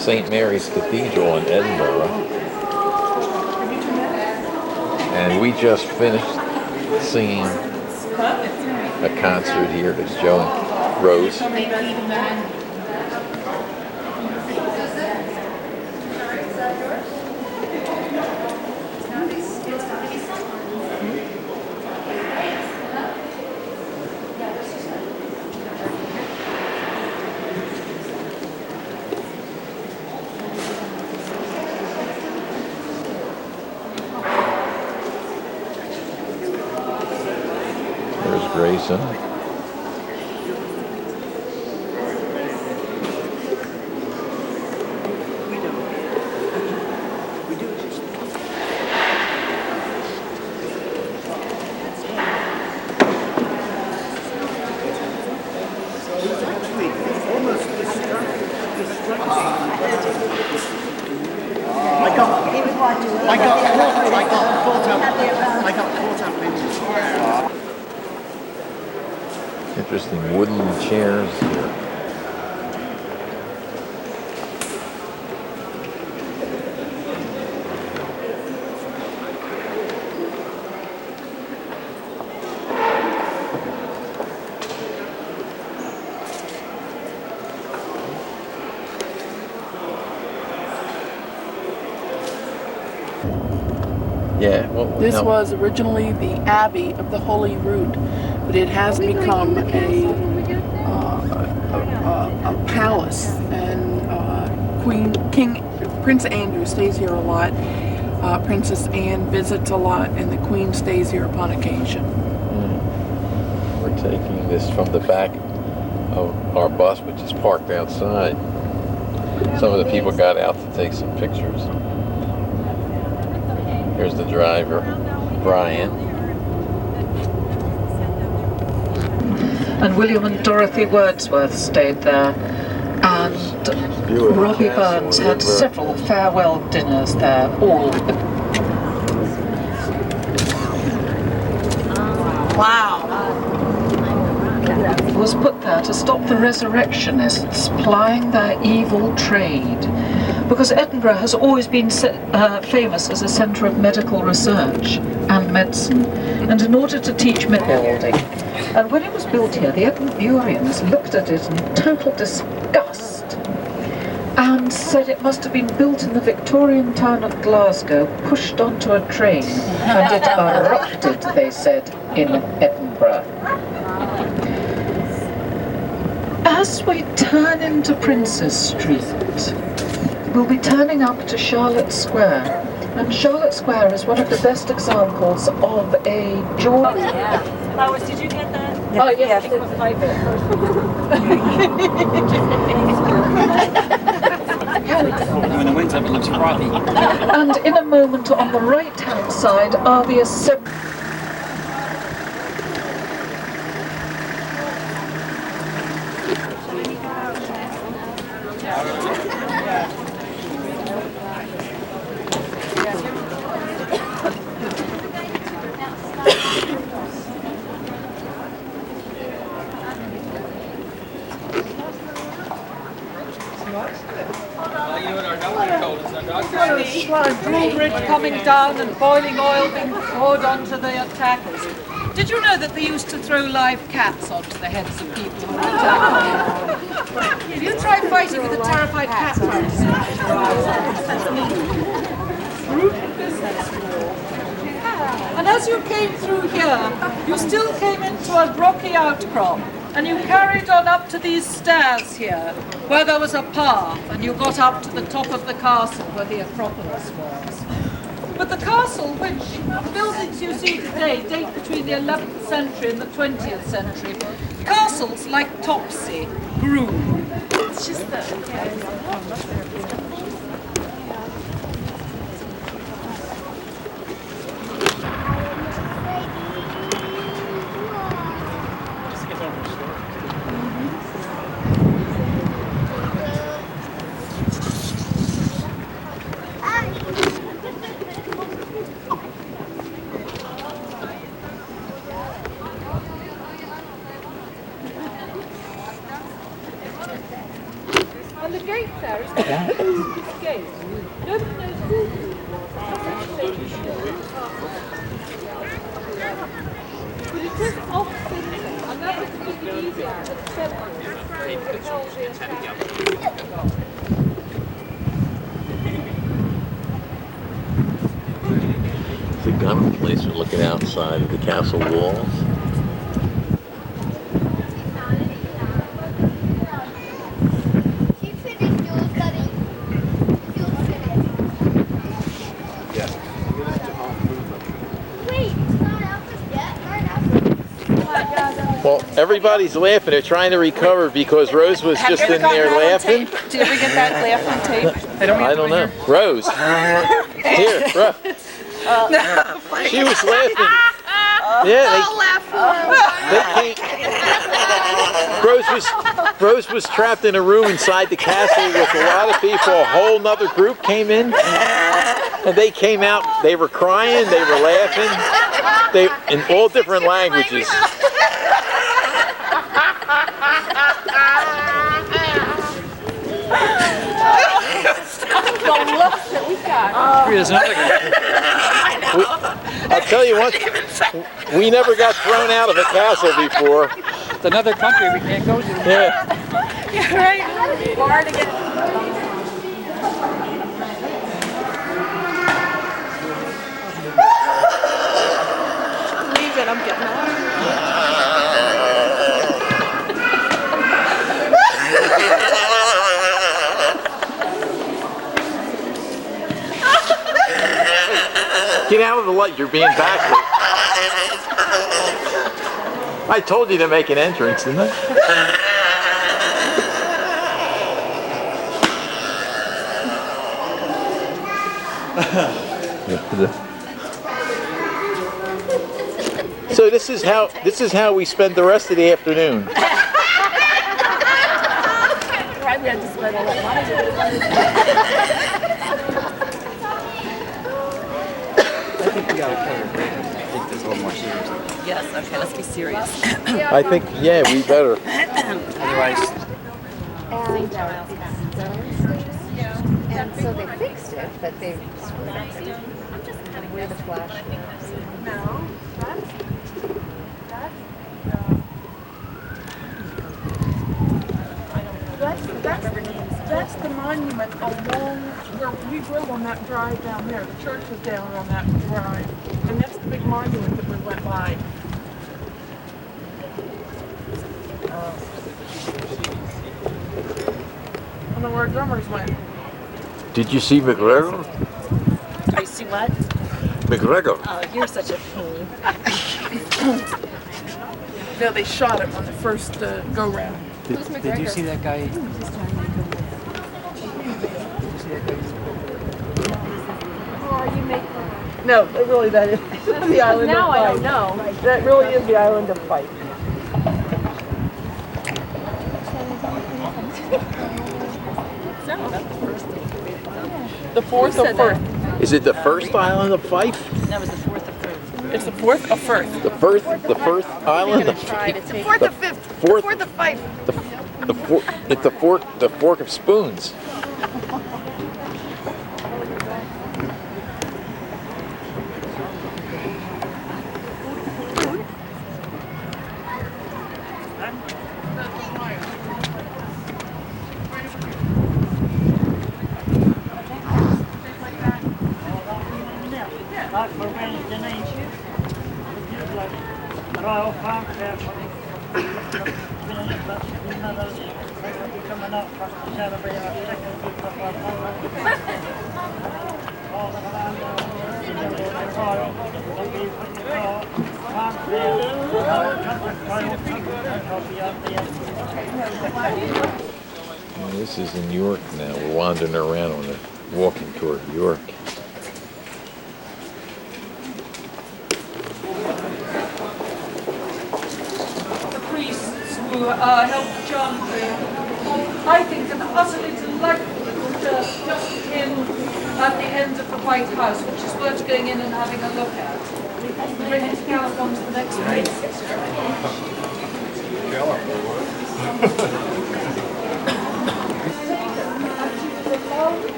St. Mary's Cathedral in Edinburgh. And we just finished seeing a concert here that's Joe and Rose. There's Grayson. Interesting wooden chairs here. Yeah, well, this was originally the Abbey of the Holy Rood, but it has become a palace, and Prince Andrew stays here a lot. Princess Anne visits a lot, and the Queen stays here upon occasion. We're taking this from the back of our bus, which is parked outside. Some of the people got out to take some pictures. Here's the driver, Brian. And William and Dorothy Wordsworth stayed there, and Robbie Burns had several farewell dinners there, all. Wow! Was put there to stop the resurrectionists plying their evil trade, because Edinburgh has always been famous as a centre of medical research and medicine, and in order to teach building. And when it was built here, the Edinburghans looked at it in total disgust and said it must have been built in the Victorian town of Glasgow, pushed onto a train, and it erupted, they said, in Edinburgh. As we turn into Princes Street, we'll be turning up to Charlotte Square. And Charlotte Square is one of the best examples of a Georgian... Lois, did you get that? Oh, yes. It was my bit And in a moment on the right-hand side are the assembly. drawbridge coming down and boiling oil being poured onto the attackers. Did you know that they used to throw live cats onto the heads of people who were attacked? You try fighting with a terrified cat. And as you came through here, you still came into a rocky outcrop. And you carried on up to these stairs here, where there was a path, and you got up to the top of the castle where the Acropolis was. But the castle, which the buildings you see today date between the 11th century and the 20th century, castles, like Topsy, grew. It's just that... And the gate there The gun place are looking outside of the castle walls. Well, everybody's laughing. They're trying to recover because Rose was just in there laughing. Did you ever get that laughing tape? I don't know. Rose. Here, Rose. She was laughing. Yeah, they came. Rose was trapped in a room inside the castle with a lot of people. A whole nother group came in, and they came out. They were crying. They were laughing. They in all different languages. I'll tell you what, we never got thrown out of a castle before. It's another country we can't go to. Yeah. Yeah, right. Hard to get. Leave it, I'm getting out. Get out of the light, you're being backlit. I told you to make an entrance, didn't I? So this is how we spend the rest of the afternoon. Right, we had to spend all that money. I think we gotta take this a little more seriously. Yes, okay, let's be serious. I think, yeah, we better. Otherwise, And so they fixed it, but they where the flash was. No, that's the monument along where we drove on that drive down there. The church was down on that drive, and that's the big monument that we went by. I don't know where drummers went. Did you see McGregor? I see what? McGregor. Oh, you're such a fool. No, they shot him on the first go-round. did you see that guy? No, really, that is the island Now of I Fife. don't know. That really is the island of Fife. The fourth or first? Is it the first island of Fife? That was the fourth of Firth. It's the fourth or first? The first island? I'm gonna try to take Fourth or fifth? Fourth. Fourth or Fife? It's the fork of spoons. This is in York now. We're wandering around on a walking tour of York. The priests who helped John here, I think, an utterly delightful little church just in at the end of the White House, which is worth going in and having a look at. We're ready to gallop on to the next place.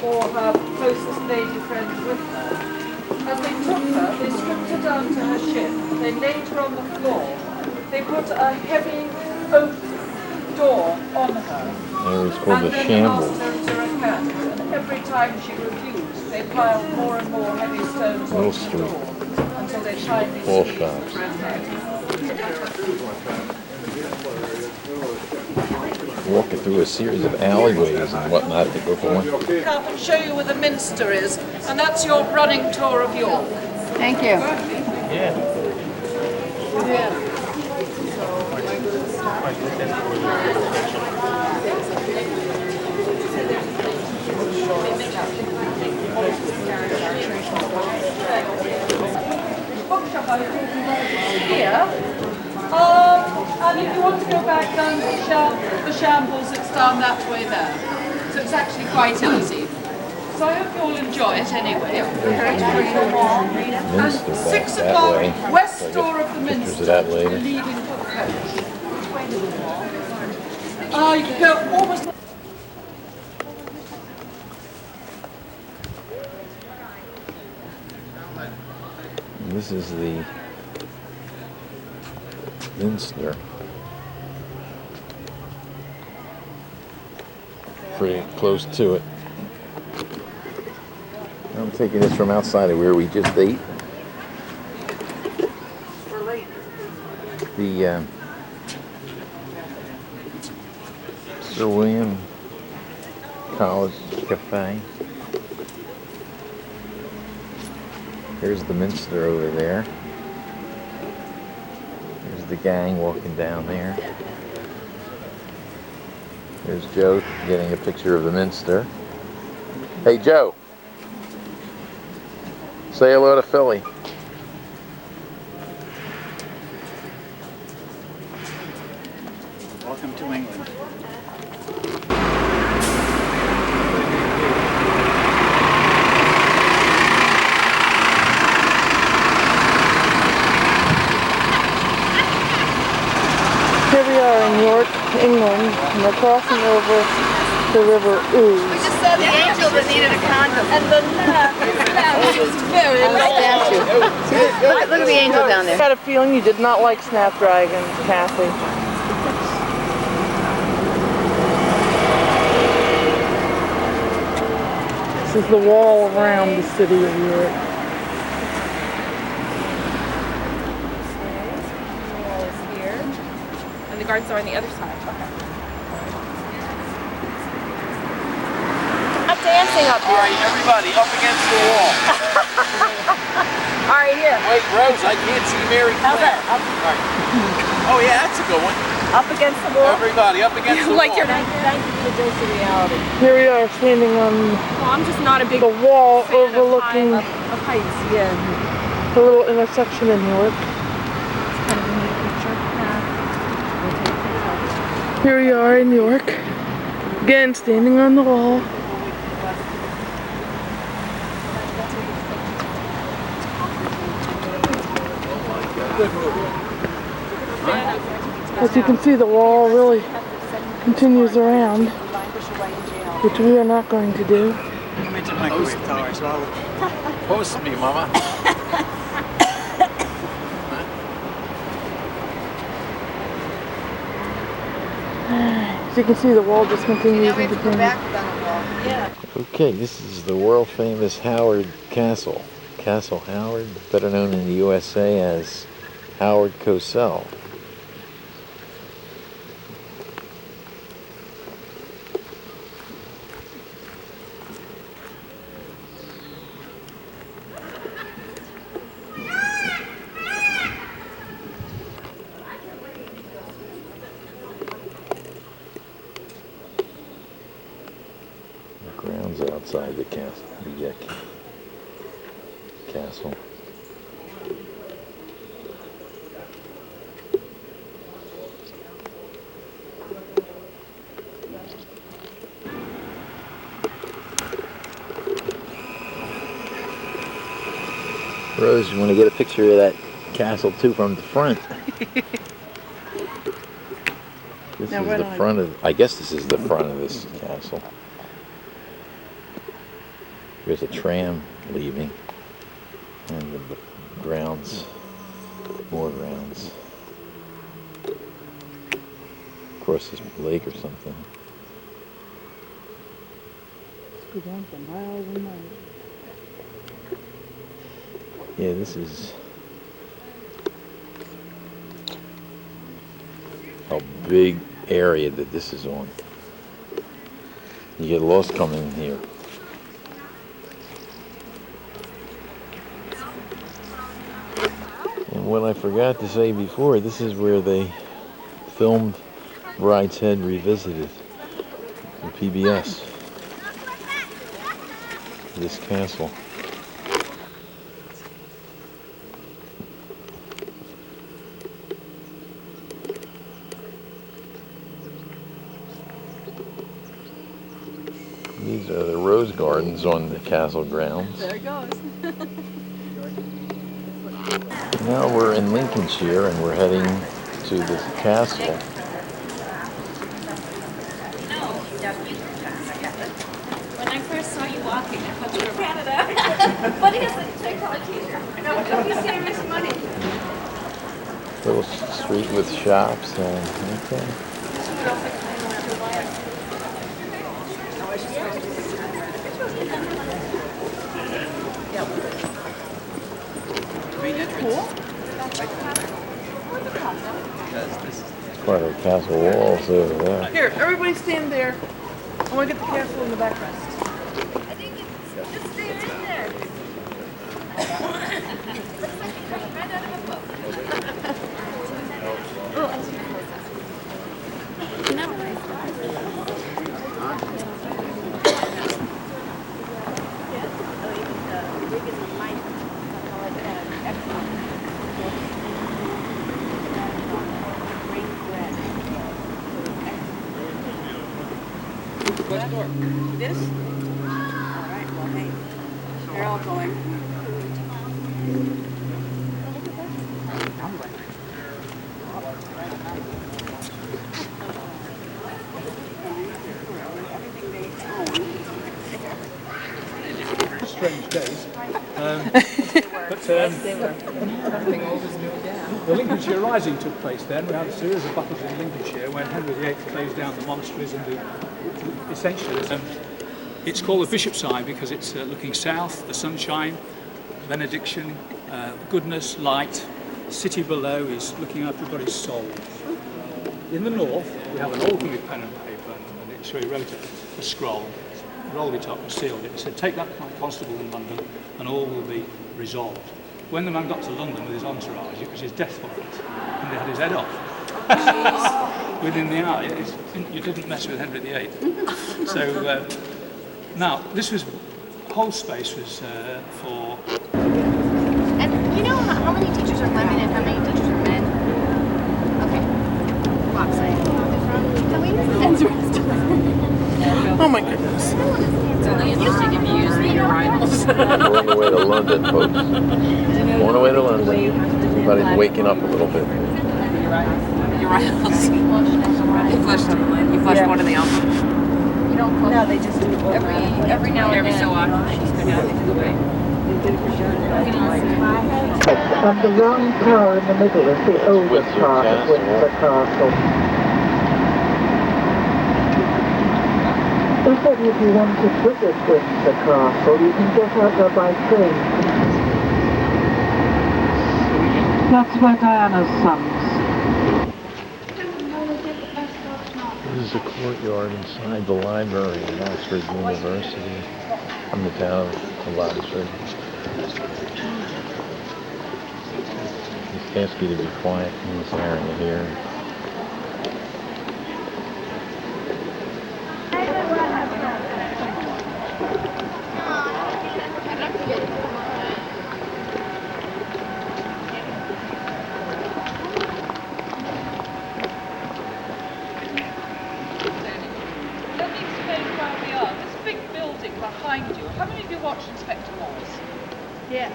or her closest lady friend with her. As they took her, they stripped her down to her ship. They laid her on the floor. They put a heavy oak door on her. It was called the And then Shambles. asked her to recant. And every time she refused, they piled more and more heavy stones Mill onto the Street. door until they finally All squeezed shops. the breath out. Walking through a series of alleyways and whatnot to go for one. Up and show you where the Minster is, and that's your running tour of York. Thank you. Yeah. Bookshop I think here. And if you want to go back down to the Shambles, it's down that way there. So it's actually quite easy. So I hope you all enjoy it anyway. Minster back 6 that o'clock, way. west door of the Pictures Minster, of that later. leaving for the coach. You can go almost... This is the Minster. Pretty close to it. I'm taking this from outside of where we just ate. The Sir William College Cafe. Here's the Minster over there. There's the gang walking down there. There's Joe getting a picture of the Minster. Hey Joe, say hello to Philly. Welcome to England. Here we are in York, England, and we're crossing over the River Ouse. We just saw the angel that needed a condom. And the statue is very Statue. Look at the angel down I there. had a feeling you did not like snapdragons, Kathy. This is the wall around the city of York. Wall is here, and the guards are on the other side. I'm dancing up All right, everybody, up against the wall. All right, here. Wait, Rose, I can't see Mary Claire. How's that? Up, All right. Oh yeah, that's a good one. up against the wall. Everybody, up against the Like wall. your thank you for the dose of reality. Here we are standing on Well, I'm just not a big the wall fan of overlooking of heights. Yeah. the little intersection in York. Kind of a neat picture. We'll take a picture. Here we are in York. Again, standing on the wall. As you can see, the wall really continues around, which we are not going to do. Come into the microwave tower as well. Post me, Mama. As you can see, the wall just continues and continues. Yeah. Okay, this is the world famous Howard Castle. Castle Howard, better known in the USA as Howard Cosell. The grounds outside the castle. Castle. Rose, you want to get a picture of that castle too from the front? This Now, is where the do I- front of, I guess this is the front of this castle. There's a tram leaving, and the grounds, more grounds. Across this lake or something. Go down for miles and miles. Yeah, this is a big area that this is on. You get lost coming in here. And what I forgot to say before, this is where they filmed Brideshead Revisited, the PBS. This castle. These are the rose gardens on the castle grounds. There it goes. Now we're in Lincolnshire and we're heading to this castle. When I first saw you walking, I thought you were Canada. But he has a technology. No, don't be serious money. Little street with shops and okay. Part of the castle walls over there. Here, everybody stand there. I want to get the castle in the background. I think it's stay right there. Right out of a book. This? Alright, well, hey, they're all going. Strange days. The Lincolnshire Rising took place then. We had a series of battles in Lincolnshire when Henry VIII closed down the monasteries and essentially it's called the Bishop's Eye because it's looking south, the sunshine, benediction, goodness, light. City below is looking after everybody's souls. In the north, we have an old one with pen and paper, and so he wrote a scroll, rolled it up and sealed it. He said, take that constable in London and all will be resolved. When the man got to London with his entourage, it was his death warrant, and they had his head off. Within the hour, you didn't mess with Henry VIII. So now, this was, whole space was for... And you know how many teachers are women and how many teachers are men? Okay. Lopsided. Can we use the Oh my goodness. It's only interesting if you use the arrivals. We're on the way to London, folks. On the way to London. Everybody's waking up a little bit. You're right. You flushed one of the album. You don't close. No, they just do every now and then. Every so often. And the round tower in the middle is the oldest part of Windsor Castle. If any of you want to visit Windsor Castle, you can get out there by train. That's where Diana's sons. This is a courtyard inside the library of Oxford University from the town of Oxford. Just ask you to be quiet in this area here. Let me explain where we are. This big building behind you, how many of you watched Inspector Morse? Yeah.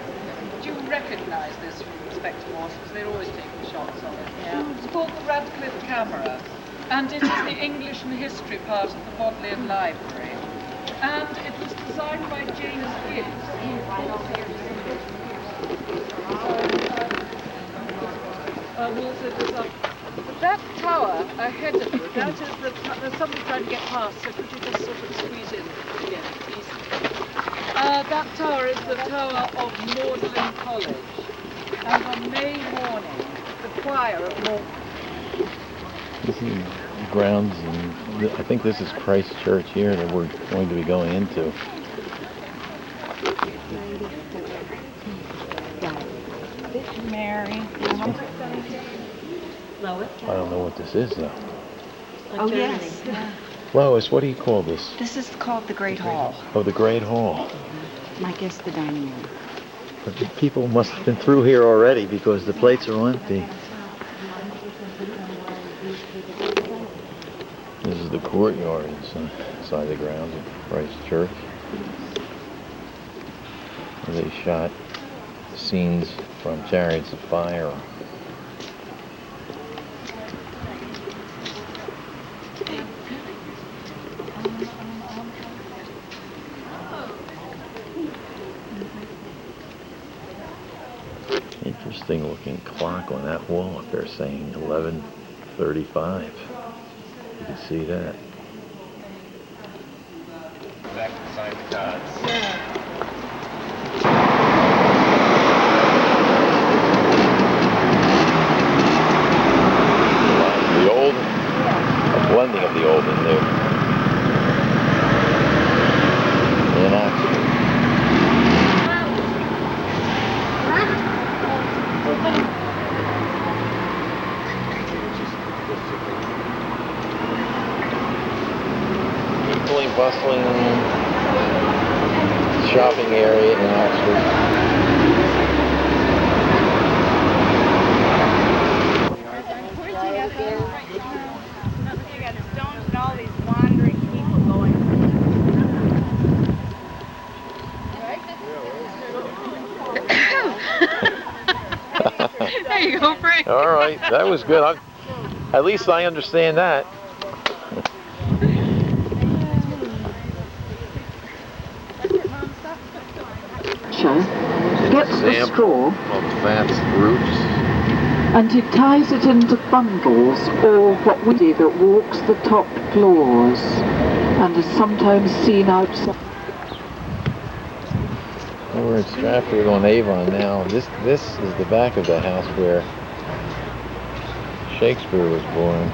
Do you recognise this from Inspector Morse? Because they're always taking shots of it. Yeah. It's called the Radcliffe Camera, and it is the English and History part of the Bodleian Library. And it was designed by James Gibbs. That tower ahead of you, that is there's somebody trying to get past, so could you just sort of squeeze in again, please? That tower is the tower of Magdalen College, and on May morning, the choir of Magdalen. This is grounds, and I think this is Christ Church here that we're going to be going into. Mary. I don't know what this is though. Oh, yes. Yeah. Lois, what do you call this? This is called the Great Hall. Oh, the Great Hall. I guess the dining room. But the people must have been through here already because the plates are empty. This is the courtyard inside the grounds of Christ Church. Where they shot scenes from Chariots of Fire. Interesting looking clock on that wall up there saying 11:35. You can see that. Back to sign the cards. The old, a blending of the old and new. In Oxford. Equally bustling shopping area in Oxford. There you go, Frank. All right, that was good. At least I understand that. Gets the straw Of vast roots. and he ties it into bundles, or what we see that walks the top floors and is sometimes seen outside. We're in Stratford on Avon now. This is the back of the house where Shakespeare was born.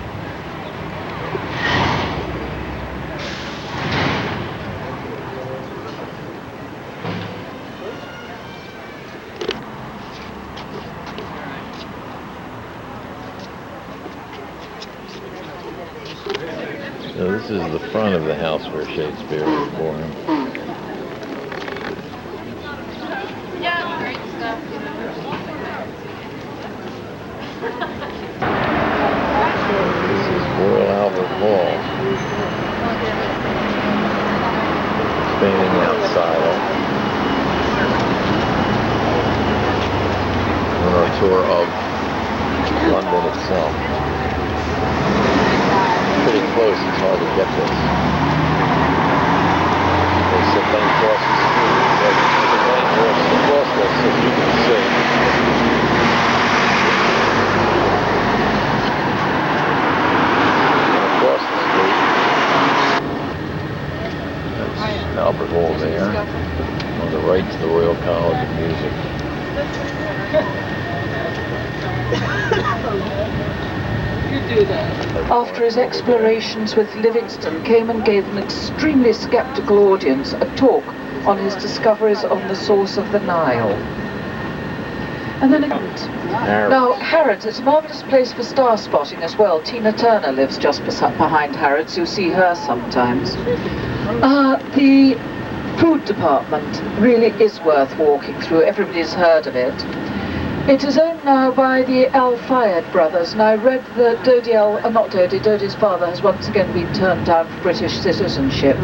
So this is the front of the house where Shakespeare was born. This is Royal Albert Hall. Standing outside on our tour of London itself. Pretty close, it's hard to get this. There's a thing across the street. There's a thing across this, as you can see. Across the street. That's Albert Hall there. On the right is the Royal College of Music. After his explorations with Livingstone, came and gave an extremely sceptical audience a talk on his discoveries on the source of the Nile. And then now Harrods is a marvellous place for star spotting as well. Tina Turner lives just behind Harrods. You see her sometimes. The food department really is worth walking through. Everybody's heard of it. It is owned now by the Al-Fayed brothers, and I read that Dodi's father has once again been turned down for British citizenship.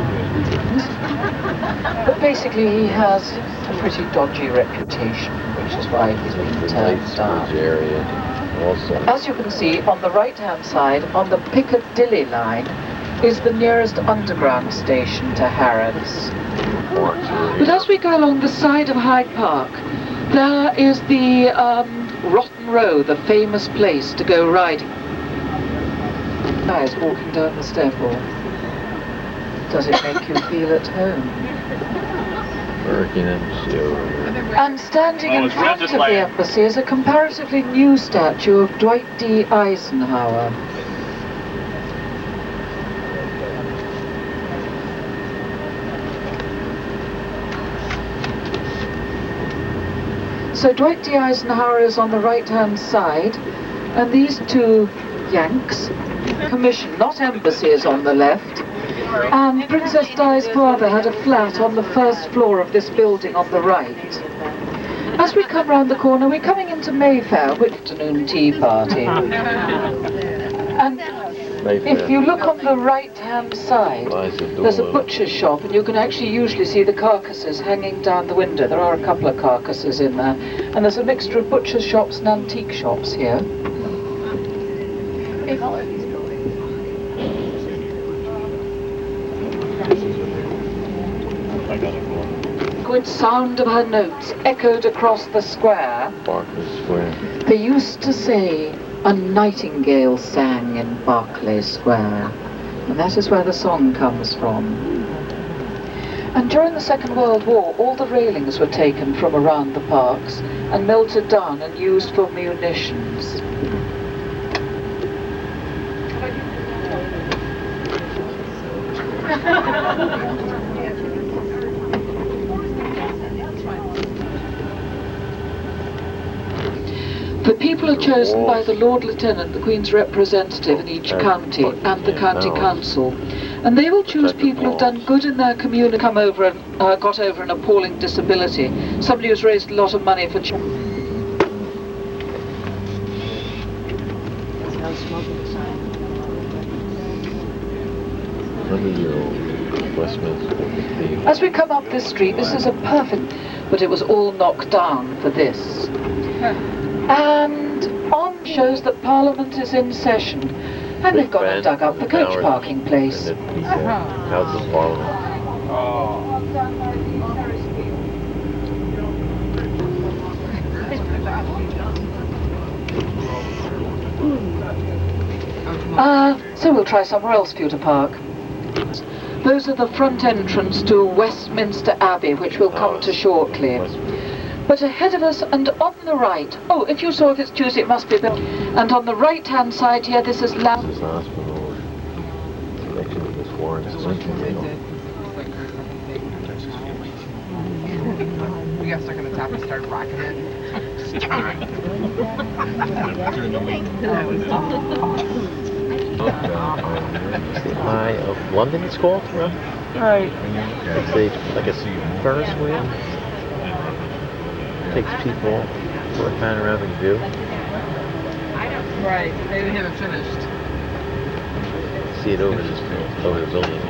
But basically he has a pretty dodgy reputation, which is why he's been turned down. Area also. As you can see, on the right-hand side, on the Piccadilly line, is the nearest underground station to Harrods. But as we go along the side of Hyde Park, there is the Rotten Row, the famous place to go riding. Guys walking down the stairwell. Does it make you feel at home? And standing in front of the embassy is a comparatively new statue of Dwight D. Eisenhower. So Dwight D. Eisenhower is on the right-hand side, and these two Yanks, commission, not embassy, is on the left, and Princess Di's father had a flat on the first floor of this building on the right. As we come round the corner, we're coming into Mayfair, with afternoon tea party. And if you look on the right-hand side, there's a butcher's shop, and you can actually usually see the carcasses hanging down the window. There are a couple of carcasses in there. And there's a mixture of butcher's shops and antique shops here. Good sound of her notes echoed across the square. They used to say, a nightingale sang in Berkeley Square, and that is where the song comes from. And during the Second World War, all the railings were taken from around the parks and melted down and used for munitions. The people are chosen by the Lord Lieutenant, the Queen's representative in each county, and the county council. And they will choose people who've done good in their community, come over and got over an appalling disability, somebody who's raised a lot of money for children. As we come up this street, this is a perfect, but it was all knocked down for this. And on shows that Parliament is in session, and they've gone and dug up the coach parking place. House of Parliament. So we'll try somewhere else for you to park. Those are the front entrance to Westminster Abbey, which we'll come to shortly. But ahead of us and on the right, oh, if you saw if it's Tuesday, it must be built. And on the right-hand side here, this is We got stuck in the top and started rocking it. During the week. Eye of London, it's called, right? It's like a Ferris wheel. Takes people for a panoramic view. Right, they haven't finished. See it over the building.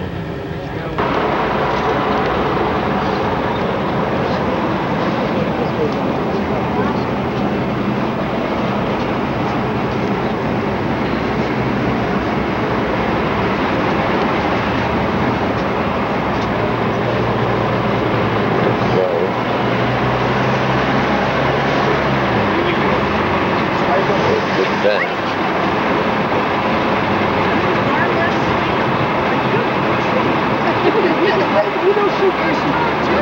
You know,